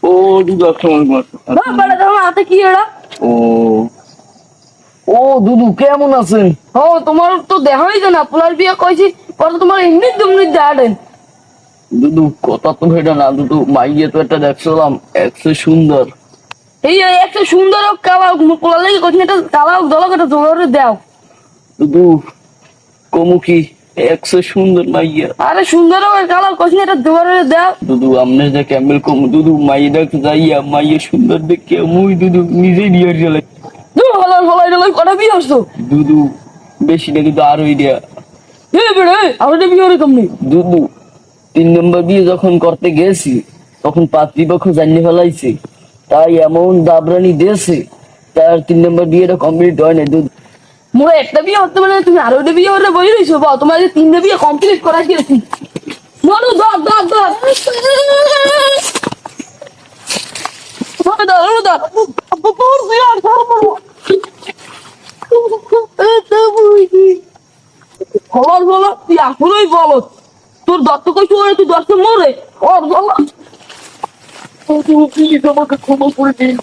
ও দুধু হাতে কি এরা? ও ও দুদু কেমন আছেন? ও তোমার তো দেখাই যায় না, পোলার বিয়ে কইছি পরে তোমার এমনি তুমি দাঁড়েন। দুদু কথা তো ভেটা না দুদু, মাইয়ে তো একটা দেখছিলাম একশো সুন্দর। এই একটা সুন্দর কালা পোলার লেগে কইছি এটা কালা দলক এটা জোরে দাও। দুদু কমু কি একশো সুন্দর মাইয়া। আরে সুন্দর কালা কইছি এটা জোরে দাও। দুদু আমনে যে ক্যামেল কমু দুদু মাইয়ে দেখতে যাইয়া মাইয়ে সুন্দর দেখে মুই দুদু নিজেই বিয়ে গেলে। কটা বিয়ে আসতো দুদু বেশি না দুদু আর ওই দিয়া আমার বিয়ে ওরকম নেই। দুদু 3 নম্বর বিয়ে যখন করতে গেছি তখন পাত্রীপক্ষ জানিয়ে ফেলাইছে, তাই এমন দাবরানি দিয়েছে তার 3 নম্বর বিয়েটা কমপ্লিট হয় না দুদু। মোর একটা বিয়ে হতে পারে তুমি আরো একটা বিয়ে হলে বই রইছো বা তোমার যে 3টে বিয়ে কমপ্লিট করা দিয়েছি। মরু দর দর দর খবর বলো তুই এখনই বলো তোর দত্ত কইছো তুই দত্ত মরে ওর বলো আমাকে ক্ষমা করে দিন।